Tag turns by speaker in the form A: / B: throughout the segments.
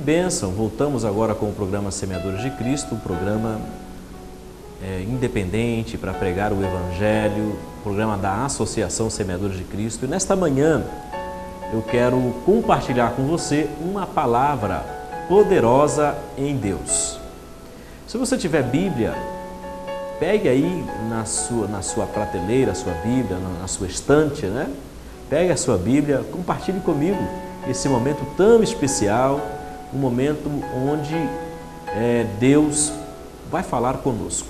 A: bênção! Voltamos agora com o programa Semeadores de Cristo, um programa independente para pregar o Evangelho, programa da Associação Semeadores de Cristo. E nesta manhã eu quero compartilhar com você uma palavra poderosa em Deus. Se você tiver Bíblia, pegue aí na sua prateleira, a sua Bíblia, na sua estante, né? Pegue a sua Bíblia, compartilhe comigo esse momento tão especial, um momento onde Deus vai falar conosco.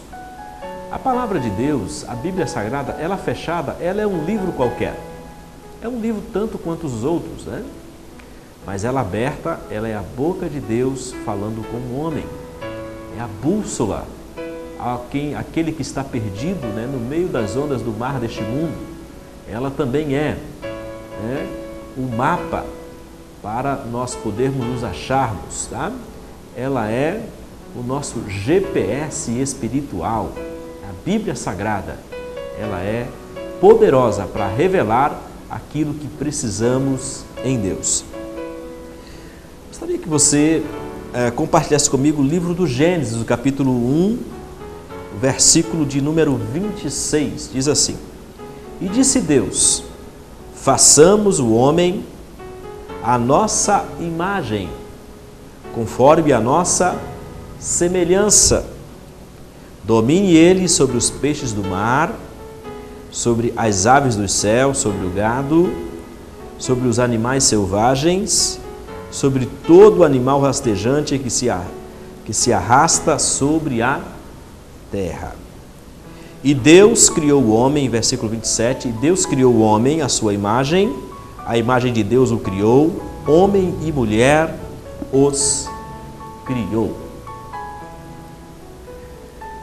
A: A palavra de Deus, a Bíblia Sagrada, ela fechada, ela é um livro qualquer. É um livro tanto quanto os outros, né? Mas ela aberta, ela é a boca de Deus falando como homem. É a bússola, aquele que está perdido, né, no meio das ondas do mar deste mundo. Ela também é o mapa para nós podermos nos acharmos, tá? Ela é o nosso GPS espiritual. A Bíblia Sagrada, ela é poderosa para revelar aquilo que precisamos em Deus. Gostaria que você compartilhasse comigo o livro do Gênesis, o capítulo 1, o versículo de número 26, diz assim: E disse Deus, façamos o homem à nossa imagem, conforme a nossa semelhança. Domine ele sobre os peixes do mar, sobre as aves dos céus, sobre o gado, sobre os animais selvagens, sobre todo animal rastejante que se arrasta sobre a terra. E Deus criou o homem, versículo 27, e Deus criou o homem à sua imagem, a imagem de Deus o criou, homem e mulher os criou.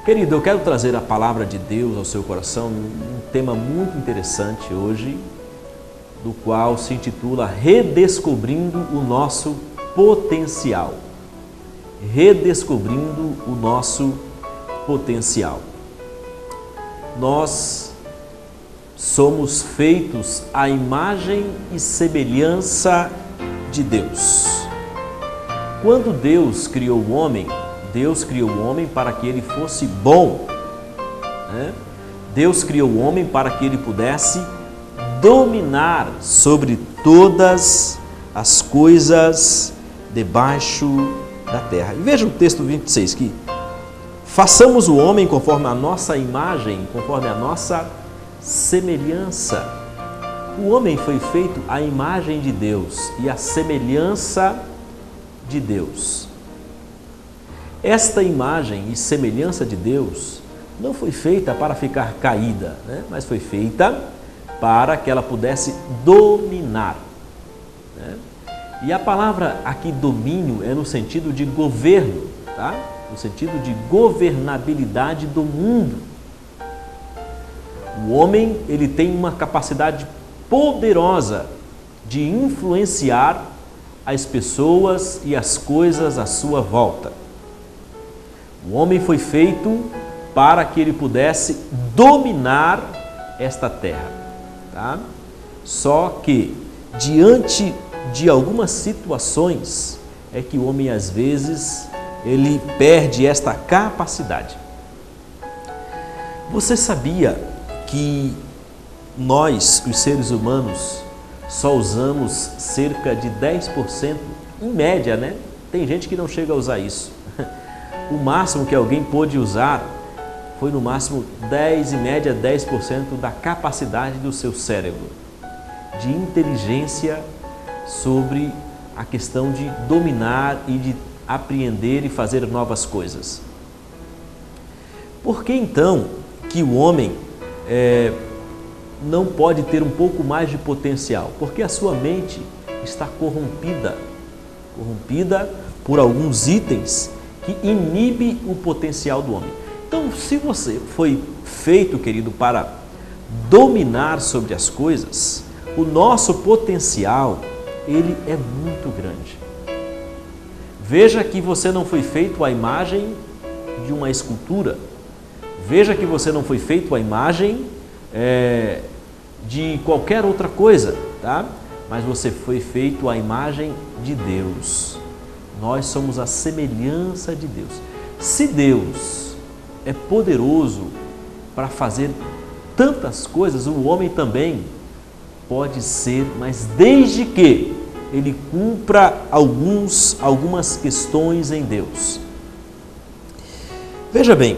A: Querido, eu quero trazer a palavra de Deus ao seu coração, um tema muito interessante hoje, do qual se intitula Redescobrindo o Nosso Potencial. Redescobrindo o nosso potencial. Nós somos feitos à imagem e semelhança de Deus. Quando Deus criou o homem, Deus criou o homem para que ele fosse bom, né? Deus criou o homem para que ele pudesse dominar sobre todas as coisas debaixo da terra. E veja o texto 26 que façamos o homem conforme a nossa imagem, conforme a nossa semelhança. O homem foi feito à imagem de Deus e à semelhança de Deus. Esta imagem e semelhança de Deus não foi feita para ficar caída, né? Mas foi feita para que ela pudesse dominar, né? E a palavra aqui domínio é no sentido de governo, tá? No sentido de governabilidade do mundo. O homem, ele tem uma capacidade poderosa de influenciar as pessoas e as coisas à sua volta. O homem foi feito para que ele pudesse dominar esta terra, tá? Só que diante de algumas situações é que o homem às vezes ele perde esta capacidade. Você sabia que nós, os seres humanos, só usamos cerca de 10%, em média, né? Tem gente que não chega a usar isso. O máximo que alguém pôde usar foi no máximo 10, em média 10% da capacidade do seu cérebro, de inteligência sobre a questão de dominar e de apreender e fazer novas coisas. Por que então que o homem não pode ter um pouco mais de potencial? Porque a sua mente está corrompida por alguns itens que inibe o potencial do homem. Então, se você foi feito, querido, para dominar sobre as coisas, o nosso potencial, ele é muito grande. Veja que você não foi feito à imagem de uma escultura. Veja que você não foi feito à imagem de qualquer outra coisa, tá? Mas você foi feito à imagem de Deus. Nós somos a semelhança de Deus. Se Deus é poderoso para fazer tantas coisas, o homem também pode ser, mas desde que ele cumpra algumas questões em Deus. Veja bem,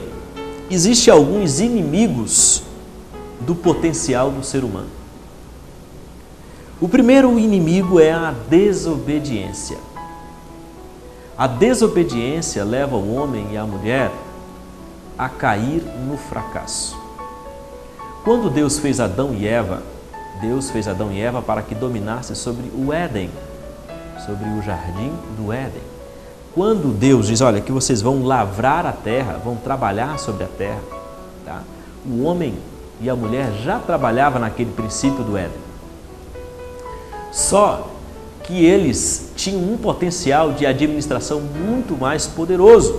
A: existem alguns inimigos do potencial do ser humano. O primeiro inimigo é a desobediência. A desobediência leva o homem e a mulher a cair no fracasso. Quando Deus fez Adão e Eva para que dominasse sobre o Éden, sobre o jardim do Éden. Quando Deus diz, olha, que vocês vão lavrar a terra, vão trabalhar sobre a terra, tá? O homem e a mulher já trabalhavam naquele princípio do Éden. Só que eles tinham um potencial de administração muito mais poderoso.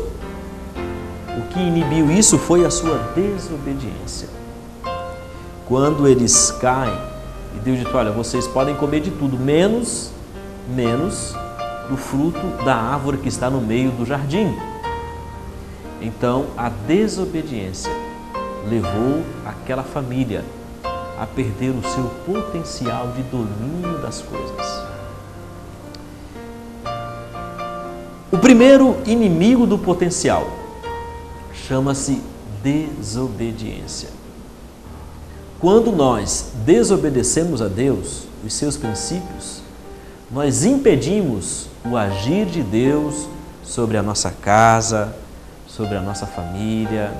A: O que inibiu isso foi a sua desobediência. Quando eles caem, e Deus diz, olha, vocês podem comer de tudo, menos do fruto da árvore que está no meio do jardim. Então, a desobediência levou aquela família a perder o seu potencial de domínio das coisas. O primeiro inimigo do potencial chama-se desobediência. Quando nós desobedecemos a Deus, os seus princípios, nós impedimos o agir de Deus sobre a nossa casa, sobre a nossa família,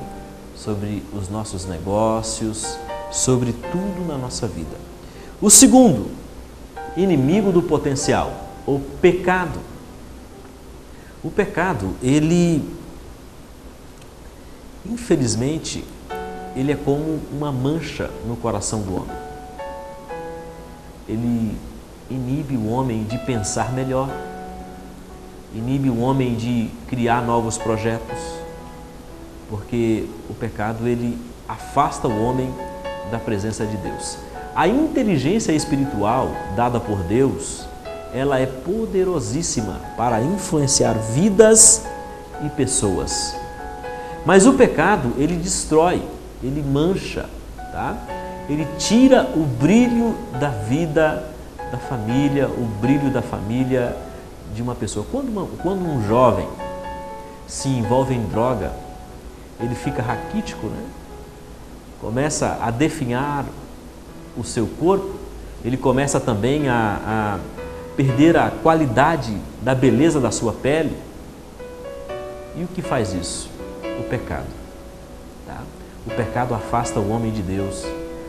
A: sobre os nossos negócios, sobre tudo na nossa vida. O segundo inimigo do potencial, o pecado. O pecado, infelizmente, ele é como uma mancha no coração do homem. Ele inibe o homem de pensar melhor, inibe o homem de criar novos projetos, porque o pecado, ele afasta o homem da presença de Deus. A inteligência espiritual dada por Deus, ela é poderosíssima para influenciar vidas e pessoas. Mas o pecado, ele destrói, ele mancha, tá? Ele tira o brilho da vida da família, o brilho da família de uma pessoa. Quando um jovem se envolve em droga, ele fica raquítico, né? Começa a definhar o seu corpo, ele começa também a perder a qualidade da beleza da sua pele. E o que faz isso? O pecado. Tá? O pecado afasta o homem de Deus,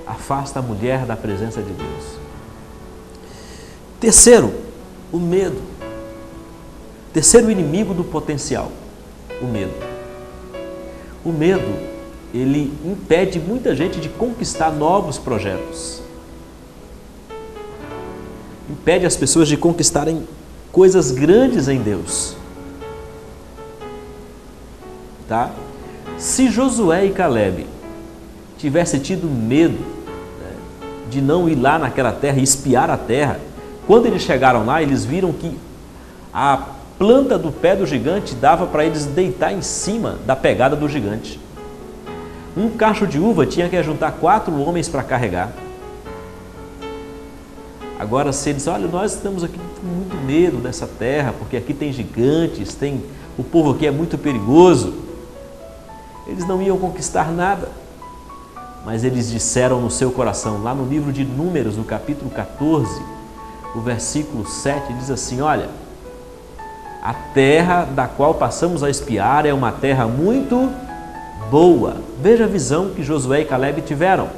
A: afasta a mulher da presença de Deus. Terceiro, o medo. Terceiro inimigo do potencial, o medo. O medo, ele impede muita gente de conquistar novos projetos. Impede as pessoas de conquistarem coisas grandes em Deus. Tá? Se Josué e Caleb tivessem tido medo, né, de não ir lá naquela terra e espiar a terra, quando eles chegaram lá, eles viram que a planta do pé do gigante dava para eles deitar em cima da pegada do gigante. Um cacho de uva tinha que juntar 4 homens para carregar. Agora, se eles, olha, nós estamos aqui com muito medo dessa terra, porque aqui tem gigantes, o povo aqui é muito perigoso, eles não iam conquistar nada. Mas eles disseram no seu coração, lá no livro de Números, no capítulo 14, o versículo 7, diz assim, olha, a terra da qual passamos a espiar é uma terra muito boa. Veja a visão que Josué e Caleb tiveram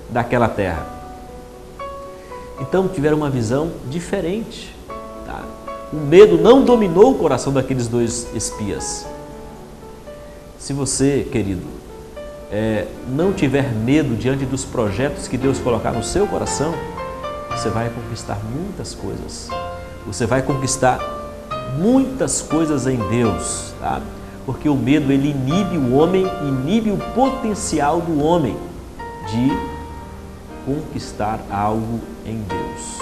A: daquela terra. Então tiveram uma visão diferente. Tá? O medo não dominou o coração daqueles 2 espias. Se você, querido, não tiver medo diante dos projetos que Deus colocar no seu coração, você vai conquistar muitas coisas. Você vai conquistar muitas coisas em Deus, tá? Porque o medo, ele inibe o homem, inibe o potencial do homem de conquistar algo em Deus.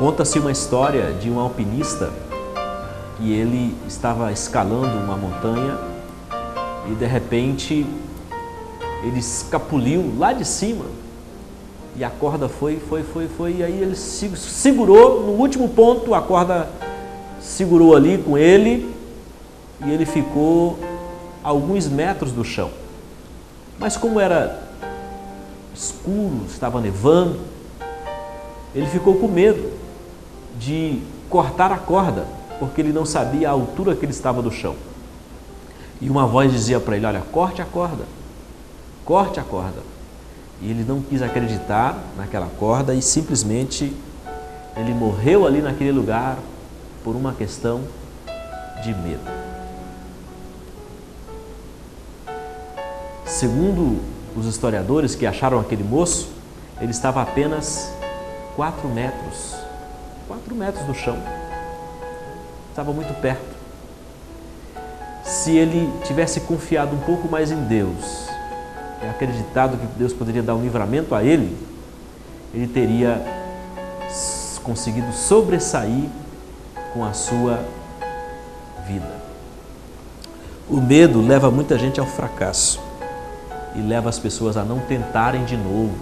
A: Conta-se uma história de um alpinista que ele estava escalando uma montanha e de repente ele escapuliu lá de cima e a corda foi, e aí ele segurou no último ponto, a corda segurou ali com ele e ele ficou a alguns metros do chão. Mas como era escuro, estava nevando, ele ficou com medo de cortar a corda, porque ele não sabia a altura que ele estava do chão. E uma voz dizia para ele: olha, corte a corda, corte a corda. E ele não quis acreditar naquela corda e simplesmente ele morreu ali naquele lugar por uma questão de medo. Segundo os historiadores que acharam aquele moço, ele estava a apenas 4 metros do chão. Estava muito perto. Se ele tivesse confiado um pouco mais em Deus, acreditado que Deus poderia dar um livramento a ele, ele teria conseguido sobressair com a sua vida. O medo leva muita gente ao fracasso e leva as pessoas a não tentarem de novo.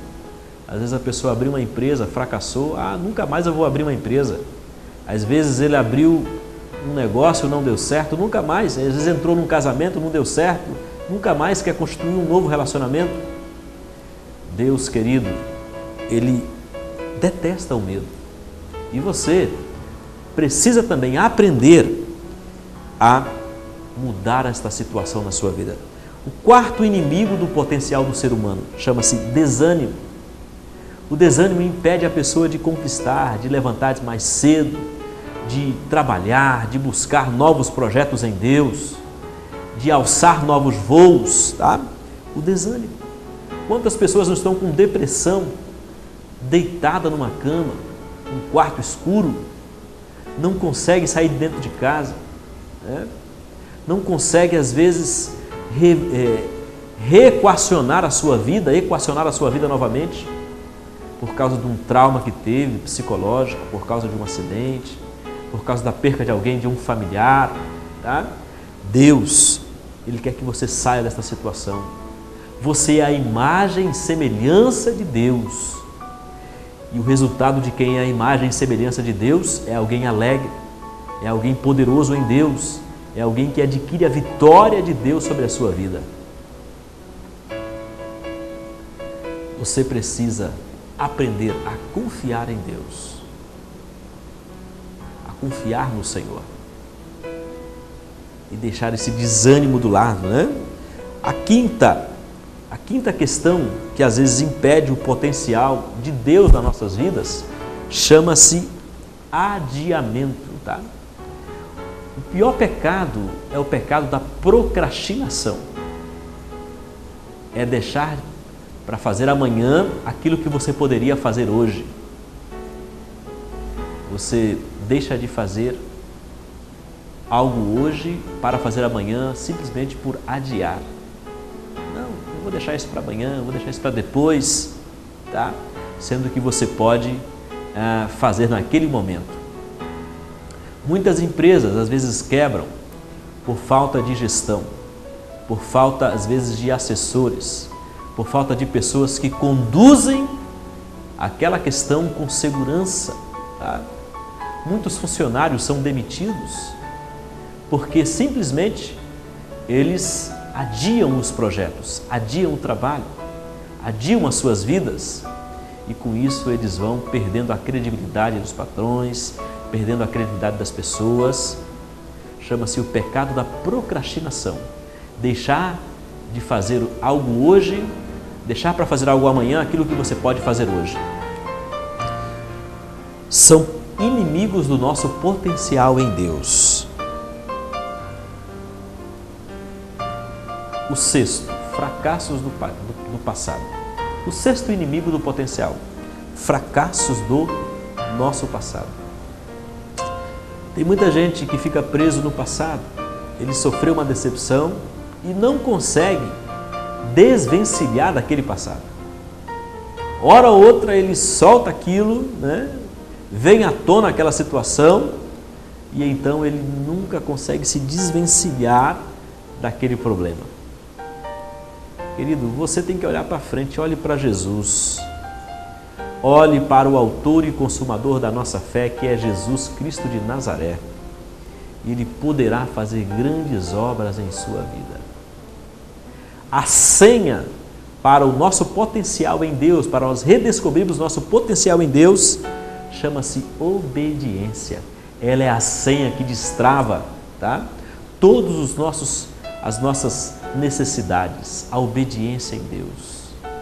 A: Às vezes a pessoa abriu uma empresa, fracassou, nunca mais eu vou abrir uma empresa. Às vezes ele abriu um negócio, não deu certo, nunca mais. Às vezes entrou num casamento, não deu certo, nunca mais quer construir um novo relacionamento. Deus, querido, Ele detesta o medo. E você precisa também aprender a mudar esta situação na sua vida. O quarto inimigo do potencial do ser humano chama-se desânimo. O desânimo impede a pessoa de conquistar, de levantar mais cedo, de trabalhar, de buscar novos projetos em Deus, de alçar novos voos, tá? O desânimo. Quantas pessoas não estão com depressão, deitada numa cama, num quarto escuro, não consegue sair de dentro de casa, né? Não consegue às vezes reequacionar a sua vida, equacionar a sua vida novamente, por causa de um trauma que teve, psicológico, por causa de um acidente, por causa da perca de alguém, de um familiar, tá? Deus, Ele quer que você saia desta situação. Você é a imagem e semelhança de Deus. E o resultado de quem é a imagem e semelhança de Deus é alguém alegre, é alguém poderoso em Deus, é alguém que adquire a vitória de Deus sobre a sua vida. Você precisa aprender a confiar em Deus, a confiar no Senhor e deixar esse desânimo do lado, né? A quinta questão que às vezes impede o potencial de Deus nas nossas vidas chama-se adiamento, tá? O pior pecado é o pecado da procrastinação. É deixar para fazer amanhã aquilo que você poderia fazer hoje. Você deixa de fazer algo hoje para fazer amanhã simplesmente por adiar. Não, eu vou deixar isso para amanhã, eu vou deixar isso para depois, tá? Sendo que você pode fazer naquele momento. Muitas empresas às vezes quebram por falta de gestão, por falta às vezes de assessores, por falta de pessoas que conduzem aquela questão com segurança, tá? Muitos funcionários são demitidos porque simplesmente eles adiam os projetos, adiam o trabalho, adiam as suas vidas e com isso eles vão perdendo a credibilidade dos patrões, perdendo a credibilidade das pessoas. Chama-se o pecado da procrastinação. Deixar de fazer algo hoje, deixar para fazer algo amanhã, aquilo que você pode fazer hoje. São inimigos do nosso potencial em Deus. O sexto, fracassos do passado. O sexto inimigo do potencial, fracassos do nosso passado. Tem muita gente que fica preso no passado. Ele sofreu uma decepção e não consegue desvencilhar daquele passado. Hora ou outra ele solta aquilo, né? vem à tona aquela situação e então ele nunca consegue se desvencilhar daquele problema. Querido, você tem que olhar para frente, olhe para Jesus. Olhe para o autor e consumador da nossa fé, que é Jesus Cristo de Nazaré. Ele poderá fazer grandes obras em sua vida. A senha para o nosso potencial em Deus, para nós redescobrirmos nosso potencial em Deus, chama-se obediência. Ela é a senha que destrava, tá? Todos as nossas necessidades, a obediência em Deus.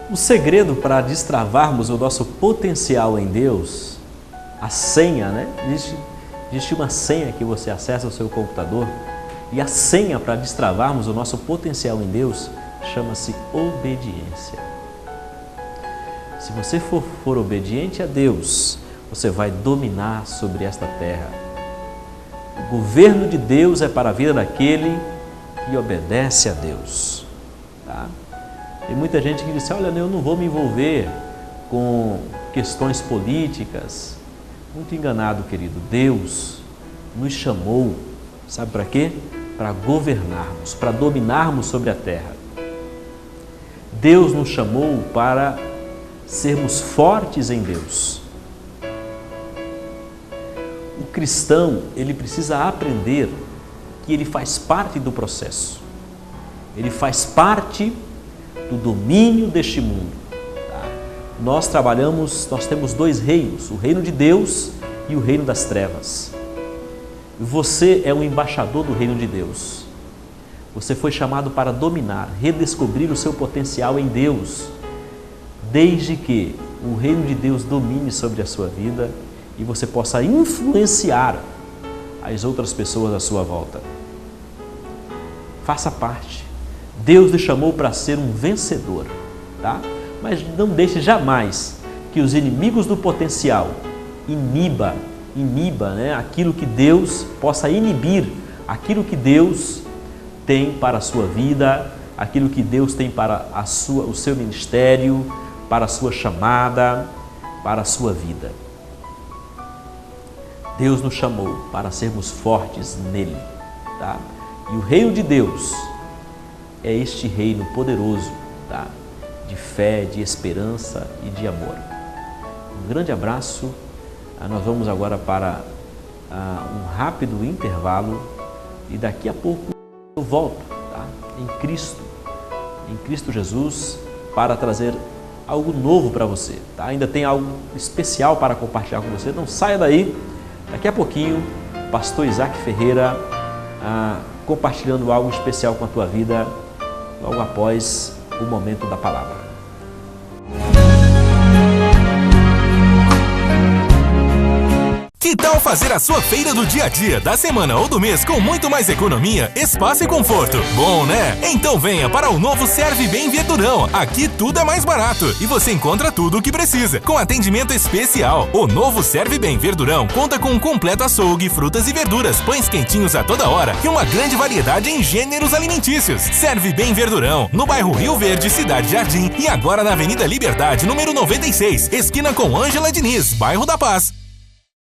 A: O segredo para destravarmos o nosso potencial em Deus, a senha, né? Existe uma senha que você acessa ao seu computador, e a senha para destravarmos o nosso potencial em Deus chama-se obediência. Se você for obediente a Deus, você vai dominar sobre esta terra. O governo de Deus é para a vida daquele que obedece a Deus. Tá? Tem muita gente que diz, olha, eu não vou me envolver com questões políticas. Muito enganado, querido. Deus nos chamou, sabe para quê? Para governarmos, para dominarmos sobre a terra. Deus nos chamou para sermos fortes em Deus. O cristão, ele precisa aprender que ele faz parte do processo. Ele faz parte do domínio deste mundo. Tá? Nós temos dois reinos, o reino de Deus e o reino das trevas. Você é um embaixador do reino de Deus. Você foi chamado para dominar, redescobrir o seu potencial em Deus, desde que o reino de Deus domine sobre a sua vida e você possa influenciar as outras pessoas à sua volta. Faça parte. Deus lhe chamou para ser um vencedor, tá? Mas não deixe jamais que os inimigos do potencial iniba, né, aquilo que Deus possa inibir, aquilo que Deus tem para a sua vida, aquilo que Deus tem para o seu ministério, para a sua chamada, para a sua vida. Deus nos chamou para sermos fortes nele, tá? E o reino de Deus é este reino poderoso, tá? De fé, de esperança e de amor. Um grande abraço. Nós vamos agora para um rápido intervalo e daqui a pouco eu volto, tá? Em Cristo Jesus, para trazer algo novo para você, tá? Ainda tem algo especial para compartilhar com você. Não saia daí. Daqui a pouquinho, pastor Isaac Ferreira compartilhando algo especial com a tua vida, logo após o momento da palavra.
B: Que tal fazer a sua feira do dia a dia, da semana ou do mês com muito mais economia, espaço e conforto? Bom, né? Então venha para o novo Serve Bem Verdurão. Aqui tudo é mais barato e você encontra tudo o que precisa, com atendimento especial. O novo Serve Bem Verdurão conta com um completo açougue, frutas e verduras, pães quentinhos a toda hora e uma grande variedade em gêneros alimentícios. Serve Bem Verdurão, no bairro Rio Verde, Cidade Jardim, e agora na Avenida Liberdade, número 96, esquina com Ângela Diniz, bairro da Paz.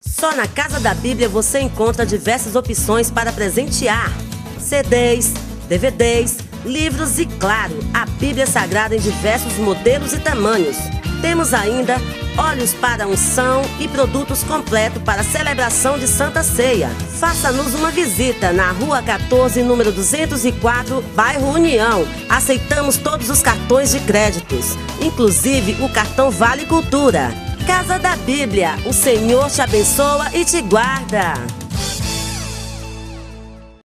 C: Só na Casa da Bíblia você encontra diversas opções para presentear: CDs, DVDs, livros e, claro, a Bíblia Sagrada em diversos modelos e tamanhos. Temos ainda óleos para unção e produtos completos para a celebração de Santa Ceia. Faça-nos uma visita na Rua 14, número 204, bairro União. Aceitamos todos os cartões de créditos, inclusive o cartão Vale Cultura. Casa da Bíblia, o Senhor te abençoa e te guarda.